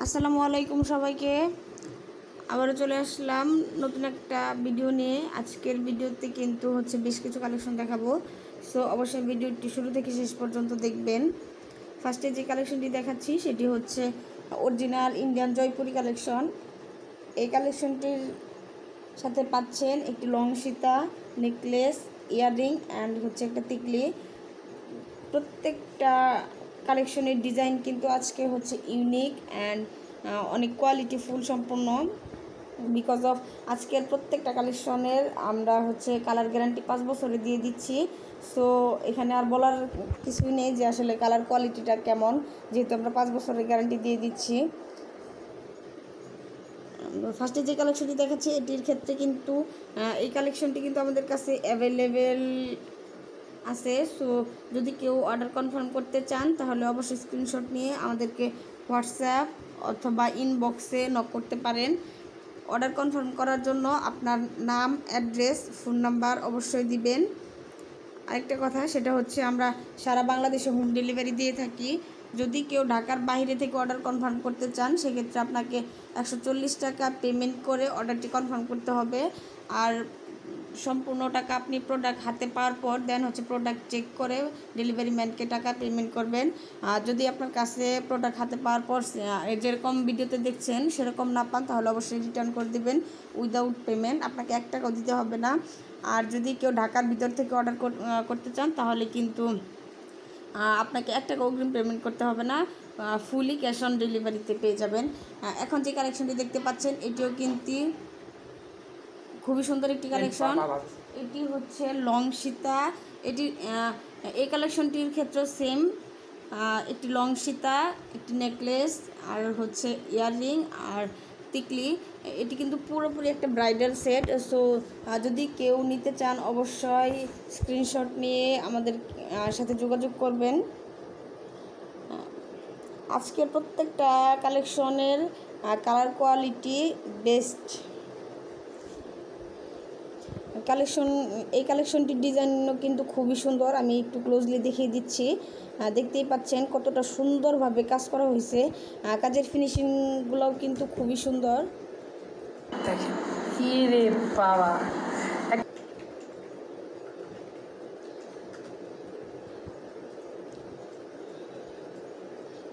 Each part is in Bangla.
আসসালামু আলাইকুম সবাইকে। আবারও চলে আসলাম নতুন একটা ভিডিও নিয়ে। আজকের ভিডিওতে কিন্তু বেশ কিছু কালেকশন দেখাবো। সো অবশ্যই ভিডিওটি শুরু থেকে শেষ পর্যন্ত দেখবেন। ফার্স্টে যে কালেকশনটি দেখাচ্ছি সেটি হচ্ছে অরিজিনাল ইন্ডিয়ান জয়পুরি কালেকশন। এই কালেকশনটির সাথে পাচ্ছেন একটি long Sita necklace, earring and একটা তিকলি। প্রত্যেকটা কালেকশনের ডিজাইন কিন্তু আজকে ইউনিক অ্যান্ড অনেক কোয়ালিটিফুল সম্পন্ন। বিকজ অফ আজকের প্রত্যেকটা কালেকশনের আমরা কালার গ্যারান্টি 5 বছরে দিয়ে দিচ্ছি। সো এখানে আর বলার কিছুই নেই যে আসলে কালার কোয়ালিটিটা কেমন, যেহেতু আমরা 5 বছরের গ্যারান্টি দিয়ে দিচ্ছি। ফার্স্টে যে কালেকশনটি দেখাচ্ছি এটির ক্ষেত্রে কিন্তু এই কালেকশনটি কিন্তু আমাদের কাছে অ্যাভেলেবেল আছে। সো যদি কেউ অর্ডার কনফার্ম করতে চান তাহলে অবশ্যই স্ক্রিনশট নিয়ে আমাদেরকে হোয়াটসঅ্যাপ অথবা ইনবক্সে নক করতে পারেন। অর্ডার কনফার্ম করার জন্য আপনার নাম, অ্যাড্রেস, ফোন নাম্বার অবশ্যই দিবেন। আরেকটা কথা, সেটা আমরা সারা বাংলাদেশে হোম ডেলিভারি দিয়ে থাকি। যদি কেউ ঢাকার বাইরে থেকে অর্ডার কনফার্ম করতে চান সেক্ষেত্রে আপনাকে 140 টাকা পেমেন্ট করে অর্ডারটি কনফার্ম করতে হবে। আর সম্পূর্ণ টাকা আপনি প্রোডাক্ট হাতে পাওয়ার পর দেন প্রোডাক্ট চেক করে ডেলিভারি ম্যানকে টাকা পেমেন্ট করবেন। আর যদি আপনার কাছে প্রোডাক্ট হাতে পাওয়ার পর যেরকম ভিডিওতে দেখছেন সেরকম না পান তাহলে অবশ্যই রিটার্ন করে দিবেন উইদাউট পেমেন্ট, আপনাকে 1 টাকাও দিতে হবে না। আর যদি কেউ ঢাকার ভিতর থেকে অর্ডার করতে চান তাহলে কিন্তু আপনাকে 1 টাকা অগ্রিম পেমেন্ট করতে হবে না, ফুলি ক্যাশ অন ডেলিভারিতে পেয়ে যাবেন। এখন যে কালেকশনটি দেখতে পাচ্ছেন এটিও কিন্তু খুবই সুন্দর একটি কালেকশন। এটি লং সীতা। এটি এই কালেকশনটির ক্ষেত্রে সেম, একটি লং সীতা, একটি নেকলেস আর ইয়াররিং আর তিকলি। এটি কিন্তু পুরোপুরি একটা ব্রাইডাল সেট। সো যদি কেউ নিতে চান অবশ্যই স্ক্রিনশট নিয়ে আমাদের সাথে যোগাযোগ করবেন। আজকের প্রত্যেকটা কালেকশনের কালার কোয়ালিটি বেস্ট কালেকশন। এই কালেকশনটির ডিজাইনও কিন্তু খুবই সুন্দর। আমি একটু ক্লোজলি দেখিয়ে দিচ্ছি। দেখতেই পাচ্ছেন কতটা সুন্দরভাবে কাজ করা হয়েছে। কাজের ফিনিশিংগুলোও কিন্তু খুবই সুন্দর।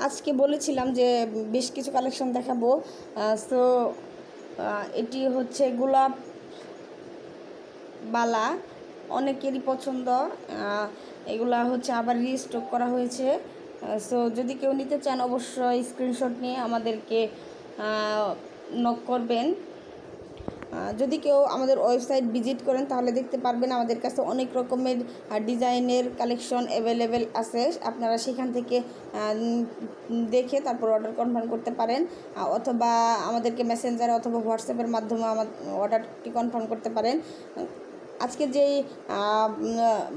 আজকে বলেছিলাম যে বেশ কিছু কালেকশন দেখাবো। সো এটি গোলাপ বালা, অনেকেরই পছন্দ। এগুলা আবার রিস্টক করা হয়েছে। সো যদি কেউ নিতে চান অবশ্যই স্ক্রিনশট নিয়ে আমাদেরকে নক করবেন। যদি কেউ আমাদের ওয়েবসাইট ভিজিট করেন তাহলে দেখতে পারবেন আমাদের কাছে অনেক রকমের ডিজাইনের কালেকশন অ্যাভেলেবেল আছে। আপনারা সেখান থেকে দেখে তারপর অর্ডার কনফার্ম করতে পারেন, অথবা আমাদেরকে মেসেঞ্জারে অথবা হোয়াটসঅ্যাপের মাধ্যমে অর্ডারটি কনফার্ম করতে পারেন। আজকে যেই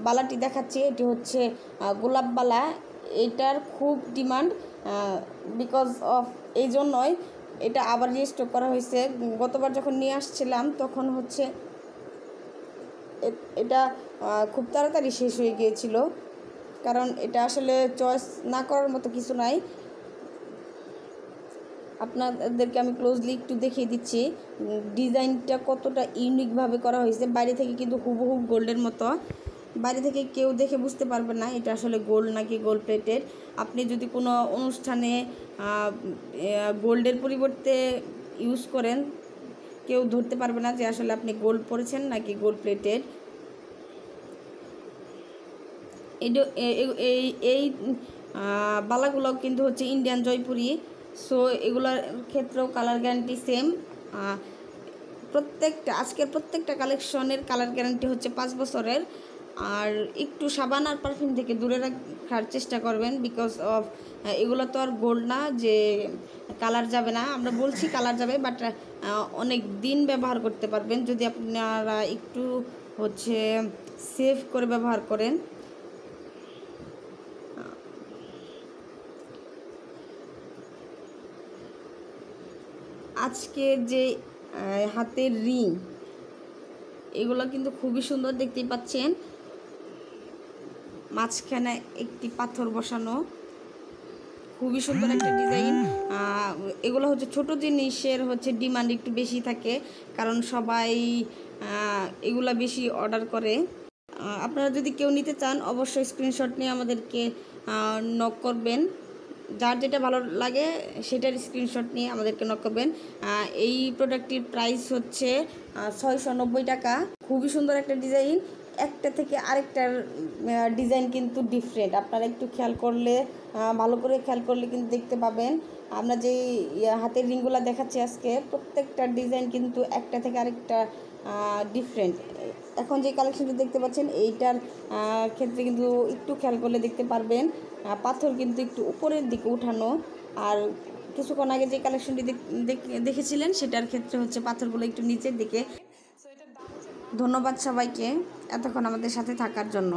বালাটি দেখাচ্ছি এটি গোলাপ বালা। এটার খুব ডিমান্ড, বিকজ অফ এই জন্যই এটা আবার রিস্টক করা হয়েছে। গতবার যখন নিয়ে আসছিলাম তখন এটা খুব তাড়াতাড়ি শেষ হয়ে গিয়েছিল, কারণ এটা আসলে চয়েস না করার মতো কিছু নাই। আপনাদেরকে আমি ক্লোজলি একটু দেখিয়ে দিচ্ছি ডিজাইনটা কতটা ইউনিকভাবে করা হয়েছে। বাইরে থেকে কিন্তু হুবহু গোল্ডের মতো, বাইরে থেকে কেউ দেখে বুঝতে পারবে না এটা আসলে গোল্ড নাকি গোল্ড প্লেটেড। আপনি যদি কোনো অনুষ্ঠানে গোল্ডের পরিবর্তে ইউজ করেন কেউ ধরতে পারবে না যে আসলে আপনি গোল্ড পরেছেন নাকি গোল্ড প্লেটেড। এই বালাগুলো কিন্তু ইন্ডিয়ান জয়পুরি। সো এগুলোর ক্ষেত্রেও কালার গ্যারান্টি সেম। আজকের প্রত্যেকটা কালেকশনের কালার গ্যারান্টি 5 বছরের। আর একটু সাবান আর পারফিউম থেকে দূরে রাখার চেষ্টা করবেন, বিকজ অফ এগুলো তো আর গোল্ড না যে কালার যাবে না। আমরা বলছি কালার যাবে, বাট অনেক দিন ব্যবহার করতে পারবেন যদি আপনারা একটু সেভ করে ব্যবহার করেন। আজকে যে হাতের রিং এগুলো কিন্তু খুবই সুন্দর, দেখতেই পাচ্ছেন মাঝখানে একটি পাথর বসানো, খুবই সুন্দর একটা ডিজাইন। এগুলো হচ্ছে ছোট জিনিসের হচ্ছে ডিমান্ড একটু বেশি থাকে, কারণ সবাই এগুলা বেশি অর্ডার করে। আপনারা যদি কেউ নিতে চান অবশ্যই স্ক্রিনশট নিয়ে আমাদেরকে নক করবেন। যার যেটা ভালো লাগে সেটার স্ক্রিনশট নিয়ে আমাদেরকে নক করবেন। এই প্রোডাক্টটির প্রাইস হচ্ছে 690 টাকা। খুবই সুন্দর একটা ডিজাইন, একটা থেকে আরেকটার ডিজাইন কিন্তু ডিফারেন্ট। আপনারা একটু খেয়াল করলে, ভালো করে খেয়াল করলে কিন্তু দেখতে পাবেন। আমরা যে হাতের রিংগুলো দেখাচ্ছি আজকে, প্রত্যেকটা ডিজাইন কিন্তু একটা থেকে আরেকটা ডিফারেন্ট। এখন যে কালেকশনটি দেখতে পাচ্ছেন এইটার ক্ষেত্রে কিন্তু একটু খেয়াল করলে দেখতে পারবেন পাথর কিন্তু একটু উপরের দিকে উঠানো, আর কিছুক্ষণ আগে যে কালেকশনটি দেখেছিলেন সেটার ক্ষেত্রে হচ্ছে পাথরগুলো একটু নিচের দিকে। ধন্যবাদ সবাইকে এতক্ষণ আমাদের সাথে থাকার জন্য।